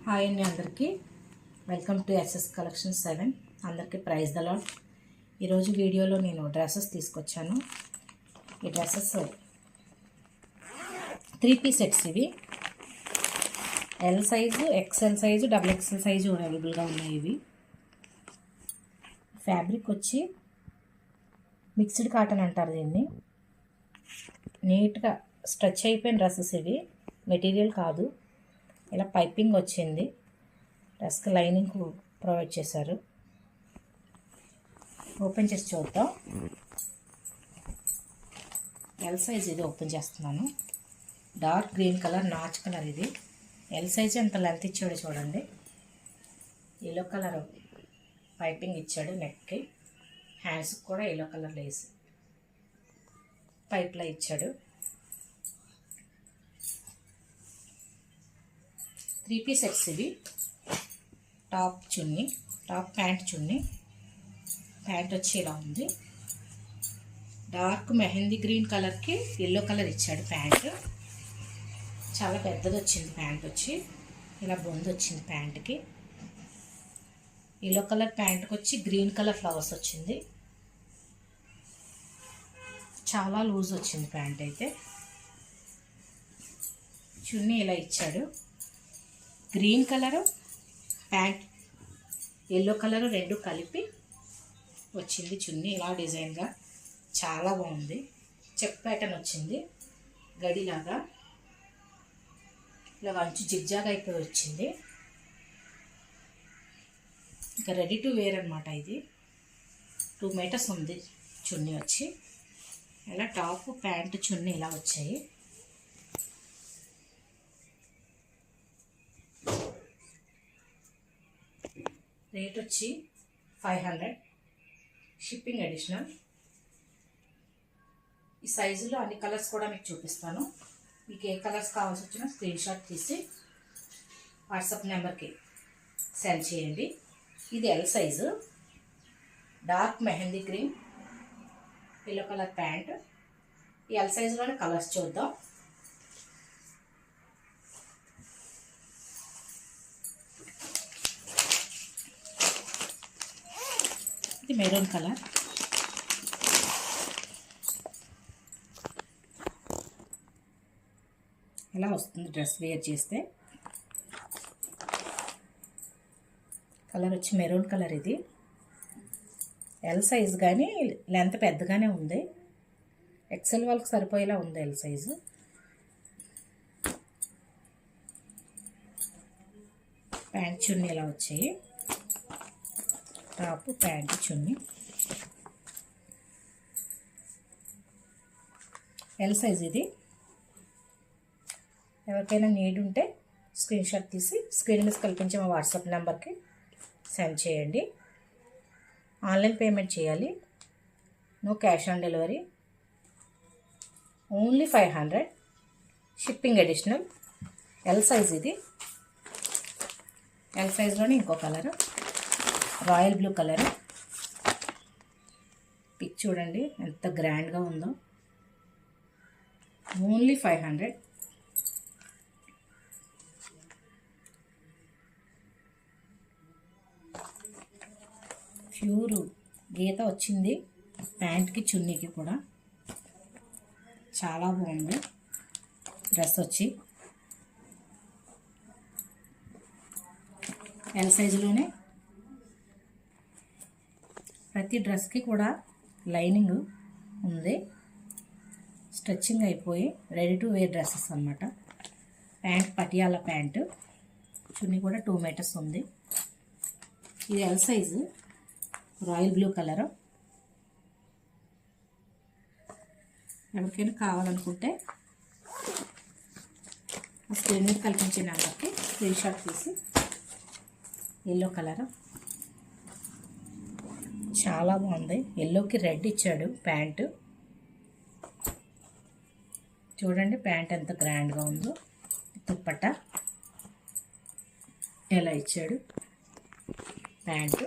Hi అండి, అందరికీ welcome to SS collection 7. అందరికీ ప్రైజ్ ద లార్డ్. ఈరోజు వీడియోలో నేను డ్రెస్సెస్ తీసుకొచ్చాను. ఈ డ్రెస్సెస్ 3 సెట్స్. ఇవి L size, XL size, XXL size అవైలబుల్గా ఉన్నాయి. ఇవి ఫ్యాబ్రిక్ వచ్చి మిక్స్డ్ కాటన్ అంటారు దీన్ని. నీట్గా స్ట్రెచ్ అయిపోయిన డ్రెస్సెస్ ఇవి, మెటీరియల్ కాదు. ఇలా పైపింగ్ వచ్చింది, డ్రెస్కి లైనింగ్ ప్రొవైడ్ చేశారు. ఓపెన్ చేసి చూద్దాం. ఎల్ సైజ్ ఇది ఓపెన్ చేస్తున్నాను. Dark green colour, notch colour. ఇది ఎల్ సైజ్ ఎంత లెంత్ ఇచ్చాడు చూడండి. ఎల్లో కలర్ పైపింగ్ ఇచ్చాడు నెక్కి. హ్యాండ్స్కి కూడా ఎల్లో కలర్ లేస్ పైప్లా ఇచ్చాడు. 3 సెట్స్ ఇవి. టాప్ చున్నీ, టాప్ ప్యాంట్ చున్నీ. ప్యాంట్ వచ్చి ఇలా ఉంది. డార్క్ మెహందీ గ్రీన్ కలర్కి ఎల్లో కలర్ ఇచ్చాడు ప్యాంట్. చాలా పెద్దది వచ్చింది ప్యాంట్. వచ్చి ఇలా బొందు వచ్చింది ప్యాంట్కి. ఎల్లో కలర్ ప్యాంట్కి వచ్చి గ్రీన్ కలర్ ఫ్లవర్స్ వచ్చింది. చాలా లూజ్ వచ్చింది ప్యాంట్ అయితే. చున్నీ ఇలా ఇచ్చాడు. Green colour pant, yellow colour రెండు కలిపి వచ్చింది చున్నీ. ఇలా డిజైన్గా చాలా బాగుంది. చెక్ ప్యాటర్న్ వచ్చింది, గడిలాగా. ఇలా వంచు జిగ్జాగ్ అయిపోయి వచ్చింది. ఇంకా రెడీ టు వేర్ అనమాట. ఇది 2 మీటర్స్ ఉంది చున్నీ వచ్చి. ఇలా టాప్ ప్యాంట్ చున్నీ ఇలా వచ్చాయి. రేట్ వచ్చి 500, షిప్పింగ్ అడిషనల్. ఈ సైజులో అన్ని కలర్స్ కూడా మీకు చూపిస్తాను. మీకు ఏ కలర్స్ కావాల్సి వచ్చినా స్క్రీన్ షాట్ తీసి వాట్సాప్ నెంబర్కి సెండ్ చేయండి. ఇది L size. Dark mehndi green, yellow colour pant. ఈ ఎల్ సైజులోనే కలర్స్ చూద్దాం. ఇది మెరూన్ కలర్. ఎలా వస్తుంది డ్రెస్ వేర్ చేస్తే. కలర్ వచ్చి మెరూన్ కలర్. ఇది ఎల్ సైజ్ కానీ లెంత్ పెద్దగానే ఉంది. ఎక్సెల్ వాళ్ళకి సరిపోయేలా ఉంది ఎల్ సైజు. ప్యాంట్ చున్నీ ఇలా వచ్చాయి. టాప్ ప్యాంట్ చున్నీ. ఎల్ సైజ్ ఇది. ఎవరికైనా నీడ్ ఉంటే స్క్రీన్ షాట్ తీసి స్క్రీన్ మీద కల్పించే మా వాట్సాప్ నెంబర్కి సెండ్ చేయండి. ఆన్లైన్ పేమెంట్ చేయాలి. No cash on delivery. Only 500, shipping additional. L size ఇది. ఎల్ సైజ్లోనే ఇంకో colour, royal blue colour. Pic చూడండి ఎంత గ్రాండ్గా ఉందో. ఓన్లీ 500. ప్యూర్ గీత వచ్చింది ప్యాంట్కి చున్నీకి కూడా. చాలా బాగుంది డ్రెస్ వచ్చి. ఎల్ సైజులోనే. ప్రతి డ్రెస్కి కూడా లైనింగ్ ఉంది. స్ట్రెచ్చింగ్ అయిపోయి రెడీ టు వేర్ డ్రెస్సెస్ అన్నమాట. Pant Patiala pant. చున్నీ కూడా 2 మీటర్స్ ఉంది. ఇది L size, royal blue colour. ఎవరికైనా కావాలనుకుంటే స్క్రీన్ మీద కల్పించే నెంబర్కి స్క్రీన్ షాట్ తీసి. ఎల్లో కలరు చాలా బాగుంది. ఎల్లోకి రెడ్ ఇచ్చాడు ప్యాంటు. చూడండి ప్యాంట్ ఎంత గ్రాండ్గా ఉందో. దుప్పట్ట ఎలా ఇచ్చాడు. ప్యాంటు,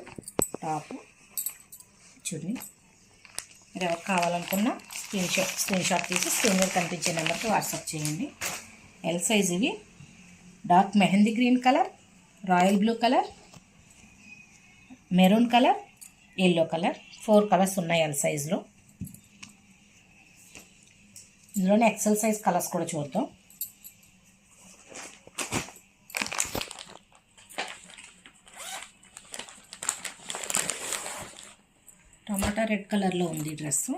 టాపు, చున్నీ. మీరు ఎవరు కావాలనుకున్నా స్క్రీన్ షాట్ తీసి స్క్రీన్ మీద కనిపించే నెంబర్కి వాట్సాప్ చేయండి. ఎల్ సైజ్ ఇవి. Dark mehndi green colour, royal blue colour, maroon colour, yellow colour, 4 colours ఉన్నాయి ఎల్ సైజులో. ఇందులోనే ఎక్సెల్ సైజ్ కలర్స్ కూడా చూద్దాం. టమాటా రెడ్ కలర్లో ఉంది డ్రెస్.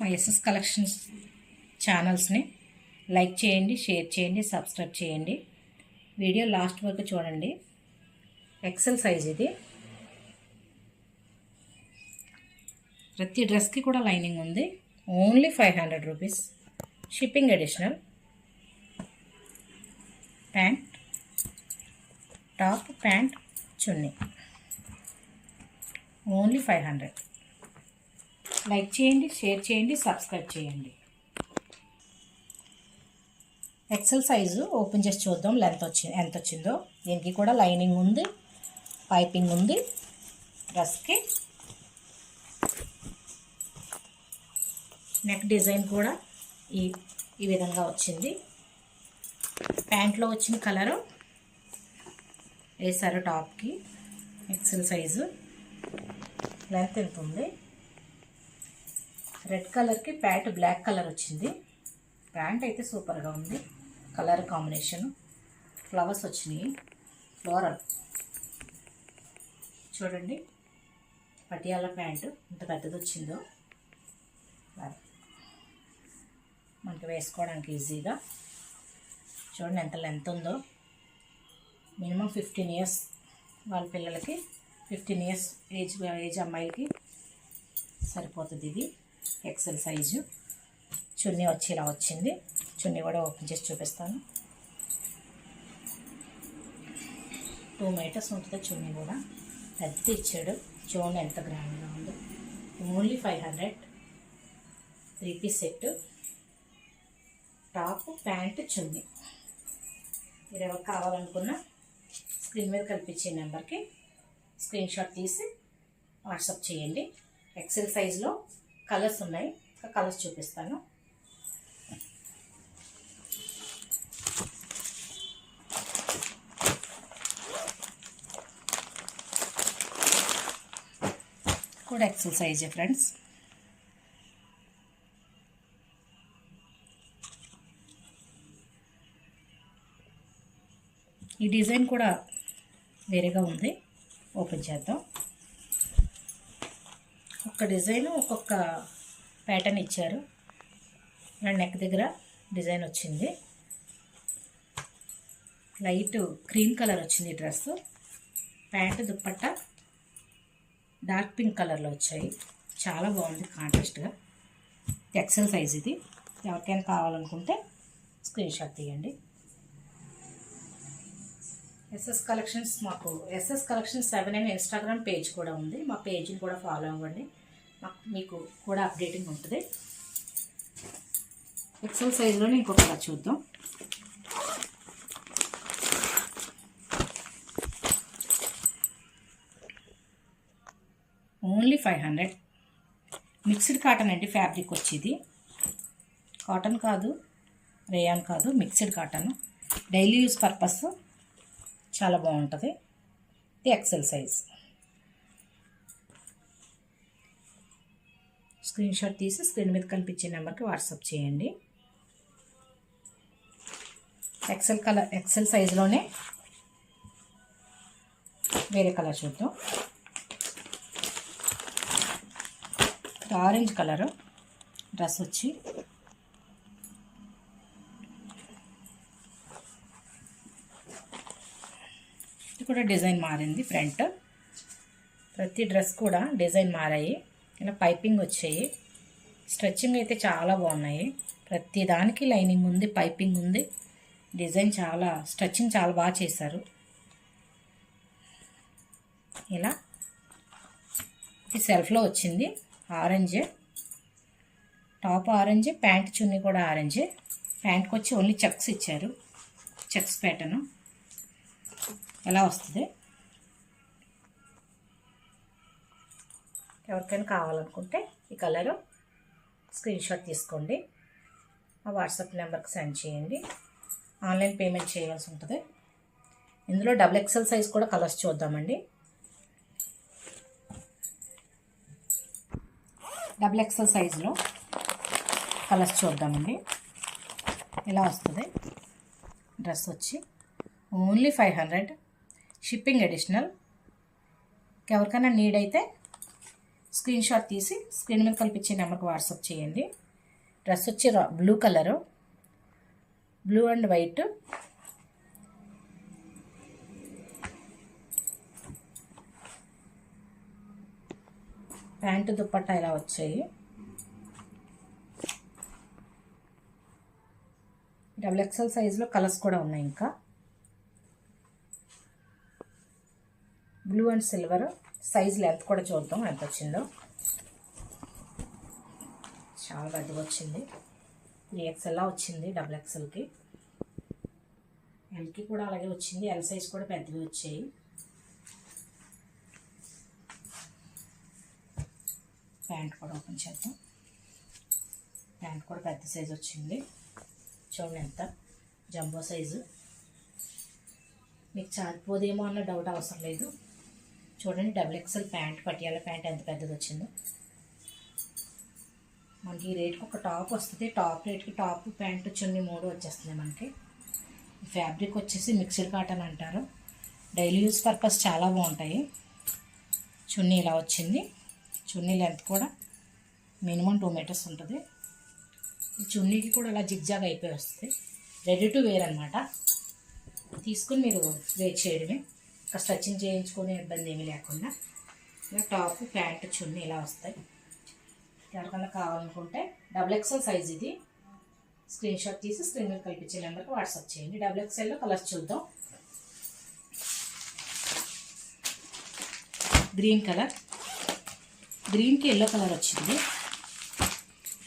మా ఎస్ఎస్ కలెక్షన్స్ ఛానల్స్ని లైక్ చేయండి, షేర్ చేయండి, సబ్స్క్రైబ్ చేయండి. వీడియో లాస్ట్ వరకు చూడండి. ఎక్సెల్ సైజ్ ఇది. ప్రతి డ్రెస్కి కూడా లైనింగ్ ఉంది. Only 500 rupees. Shipping additional. Pant, top, pant, chunni. Only 500. Like చేయండి, షేర్ చేయండి, సబ్స్క్రైబ్ చేయండి. ఎక్సెల్ సైజు ఓపెన్ చేసి చూద్దాం ఎంత వచ్చిందో. దీనికి కూడా లైనింగ్ ఉంది, పైపింగ్ ఉంది. డ్రెస్కి నెక్ డిజైన్ కూడా ఈ విధంగా వచ్చింది. ప్యాంట్లో వచ్చిన కలరు వేసారు టాప్కి. XL size. లెంత్ ఎంత ఉంది? రెడ్ కలర్కి ప్యాంట్ బ్లాక్ కలర్ వచ్చింది. ప్యాంట్ అయితే సూపర్గా ఉంది. కలర్ కాంబినేషన్, ఫ్లవర్స్ వచ్చినాయి, ఫ్లోరల్. చూడండి పటియాలా ప్యాంటు ఎంత పెద్దది వచ్చిందో. మనకి వేసుకోవడానికి ఈజీగా. చూడండి ఎంత లెంత్ ఉందో. మినిమం 15 ఇయర్స్ వాళ్ళ పిల్లలకి, 15 ఇయర్స్ ఏజ్ అమ్మాయిలకి సరిపోతుంది ఇది. XL size. చున్నీ వచ్చి ఇలా వచ్చింది. చున్నీ కూడా ఓపెన్ చేసి చూపిస్తాను. 2 మీటర్స్ ఉంటుంది చున్నీ కూడా. పెద్ద ఇచ్చాడు. చూడండి ఎంత గ్రాండ్గా ఉందో. Only 500. 3 piece set. Top, pant, chunni. మీరు ఎవరు కావాలనుకున్నా స్క్రీన్ మీద కల్పించే నెంబర్కి స్క్రీన్ షాట్ తీసి వాట్సాప్ చేయండి. ఎక్సెల్ సైజులో కలర్స్ ఉన్నాయి. కలర్స్ చూపిస్తాను. కూడా ఎక్సెల్ సైజే ఫ్రెండ్స్. ఈ డిజైన్ కూడా వేరేగా ఉంది. ఓపెన్ చేద్దాం. ఒక్క డిజైన్ ఒక్కొక్క ప్యాటర్న్ ఇచ్చారు. నెక్ దగ్గర డిజైన్ వచ్చింది. లైట్ క్రీమ్ కలర్ వచ్చింది dress. Pant, dupatta dark pink కలర్లో వచ్చాయి. చాలా బాగుంది కాంట్రాస్ట్గా. ఎక్సెల్ సైజ్ ఇది. ఎవరికైనా కావాలనుకుంటే స్క్రీన్ షాట్ తీయండి. ఎస్ఎస్ కలెక్షన్స్, మాకు ఎస్ఎస్ కలెక్షన్స్ 7 అనే ఇన్స్టాగ్రామ్ పేజ్ కూడా ఉంది. మా పేజ్ని కూడా ఫాలో అవ్వండి. మీకు కూడా అప్డేటింగ్ ఉంటుంది. ఎక్సెల్ సైజులోనే ఇంకొకలా చూద్దాం. ఓన్లీ 500. మిక్స్డ్ కాటన్ అండి ఫ్యాబ్రిక్ వచ్చేది. కాటన్ కాదు, రేయాన్ కాదు, mixed cotton. Daily use purpose చాలా బాగుంటుంది. ఇది ఎక్సెల్ సైజ్. స్క్రీన్ షాట్ తీసి స్క్రీన్ మీద కనిపించే నెంబర్కి వాట్సాప్ చేయండి. ఎక్సెల్ సైజులోనే వేరే కలర్ చూద్దాం. ఆరెంజ్ కలరు డ్రెస్ వచ్చి కూడా డిజైన్ మారింది. ఫ్రంట్ ప్రతి డ్రెస్ కూడా డిజైన్ మారాయి. ఇలా పైపింగ్ వచ్చాయి. స్ట్రెచ్చింగ్ అయితే చాలా బాగున్నాయి. ప్రతి దానికి లైనింగ్ ఉంది, పైపింగ్ ఉంది. డిజైన్ చాలా, స్ట్రెచ్చింగ్ చాలా బాగా చేశారు. ఇలా ఇది సెల్ఫ్లో వచ్చింది. ఆరెంజ్ టాప్, ఆరెంజ్ ప్యాంట్, చున్నీ కూడా ఆరెంజ్. ప్యాంట్కి వచ్చి ఓన్లీ చెక్స్ ఇచ్చారు. చెక్స్ ప్యాటర్న్ ఎలా వస్తుంది. ఎవరికైనా కావాలనుకుంటే ఈ కలరు స్క్రీన్ షాట్ తీసుకోండి. ఆ వాట్సాప్ నెంబర్కి సెండ్ చేయండి. ఆన్లైన్ పేమెంట్ చేయవలసి ఉంటుంది. ఇందులో XXL సైజ్ కూడా కలర్స్ చూద్దామండి. XXL సైజులో కలర్స్ చూద్దామండి. ఇలా వస్తుంది. డ్రెస్ వచ్చి ఓన్లీ 500, షిప్పింగ్ అడిషనల్. ఎవరికైనా నీడ్ అయితే స్క్రీన్ షాట్ తీసి స్క్రీన్ మీద కల్పించే నెంబర్కి వాట్సాప్ చేయండి. డ్రెస్ వచ్చి blue colour, blue and white. Pant dupatta ఇలా వచ్చాయి. XXL సైజులో కలర్స్ కూడా ఉన్నాయి. ఇంకా blue and silver. Size length కూడా చూద్దాం ఎంత వచ్చిందో. చాలా పెద్దగా వచ్చింది. 3XL వచ్చింది XXLకి. ఎల్కి కూడా అలాగే వచ్చింది. ఎల్ సైజ్ కూడా పెద్దవి వచ్చాయి. ప్యాంట్ కూడా ఓపెన్ చేద్దాం. ప్యాంట్ కూడా పెద్ద సైజు వచ్చింది. చూడండి ఎంత జంబో సైజు. మీకు చారిపోదేమో అన్న డౌట్ అవసరం లేదు. చూడండి XXL ప్యాంట్, పటియాల ప్యాంట్ ఎంత పెద్దది వచ్చిందో. మనకి ఈ రేట్కి ఒక టాప్ వస్తుంది. టాప్ రేట్కి టాప్, ప్యాంటు, చున్నీ 3 వచ్చేస్తుంది మనకి. ఫ్యాబ్రిక్ వచ్చేసి మిక్స్డ్ కాటన్ అంటారు. డైలీ యూస్ పర్పస్ చాలా బాగుంటాయి. చున్నీ ఇలా వచ్చింది. చున్నీ లెంత్ కూడా మినిమం 2 మీటర్స్ ఉంటుంది. ఈ చున్నీకి కూడా ఇలా జిగ్జాగ్ అయిపోయి వస్తుంది. రెడీ టు వేర్ అనమాట. తీసుకుని మీరు వేర్ చేయడమే. ఇంకా స్టిచ్చింగ్ చేయించుకునే ఇబ్బంది ఏమీ లేకుండా ఇలా టాప్, ప్యాంట్, చున్నీ ఇలా వస్తాయి. ఎవరికన్నా కావాలనుకుంటే XXL సైజ్ ఇది. స్క్రీన్ షాట్ తీసి స్క్రీన్ మీద కల్పించే నెంబర్కి వాట్సాప్ చేయండి. XXLలో కలర్స్ చూద్దాం. గ్రీన్ కలర్, గ్రీన్కి ఎల్లో కలర్ వచ్చింది.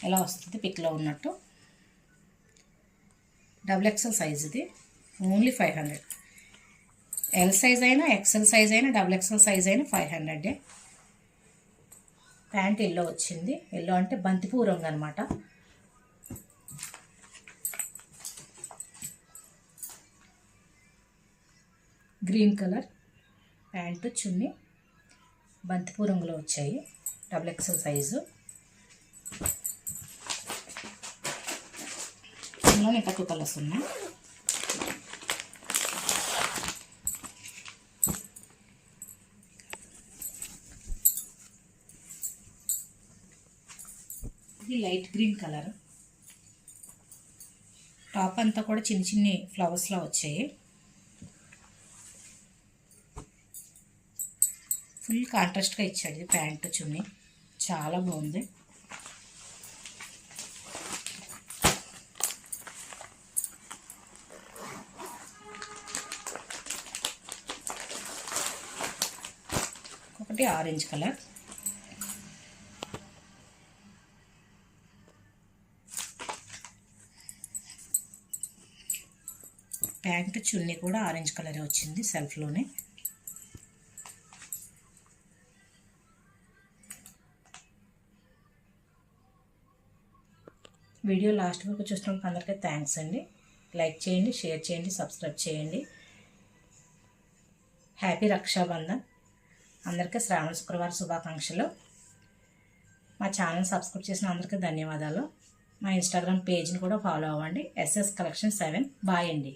ఎలా వస్తుంది పిక్లో ఉన్నట్టు. XXL సైజ్ ఇది. ఓన్లీ 500. ఎల్ సైజ్ అయినా, XL సైజ్ అయినా, XXL సైజ్ అయినా 500. ప్యాంట్ ఎల్లో వచ్చింది. ఎల్లో అంటే బంతిపూ రంగు అనమాట. గ్రీన్ కలర్ ప్యాంటు, చున్నీ బంతిపూ రంగులో వచ్చాయి. XXL size. ఇందులో ఇంకా 2 కలర్స్ ఉన్నాయి. ఇది లైట్ గ్రీన్ కలర్. టాప్ అంతా కూడా చిన్న చిన్ని ఫ్లవర్స్లో వచ్చాయి. ఫుల్ కాంట్రాస్ట్గా ఇచ్చాడు ఇది ప్యాంటు, చున్నీ. చాలా బాగుంది. ఒకటి ఆరెంజ్ కలర్. ప్యాంటు, చున్నీ కూడా ఆరెంజ్ కలర్ వచ్చింది సెల్ఫ్లోనే. వీడియో లాస్ట్ వరకు చూసినందుకు అందరికీ థ్యాంక్స్ అండి. లైక్ చేయండి, షేర్ చేయండి, సబ్స్క్రైబ్ చేయండి. హ్యాపీ రక్షాబంధన్. అందరికీ శ్రావణ శుక్రవారం శుభాకాంక్షలు. మా ఛానల్ సబ్స్క్రైబ్ చేసిన అందరికీ ధన్యవాదాలు. మా ఇన్స్టాగ్రామ్ పేజ్ని కూడా ఫాలో అవ్వండి. SS Collection 7. బాయ్ అండి.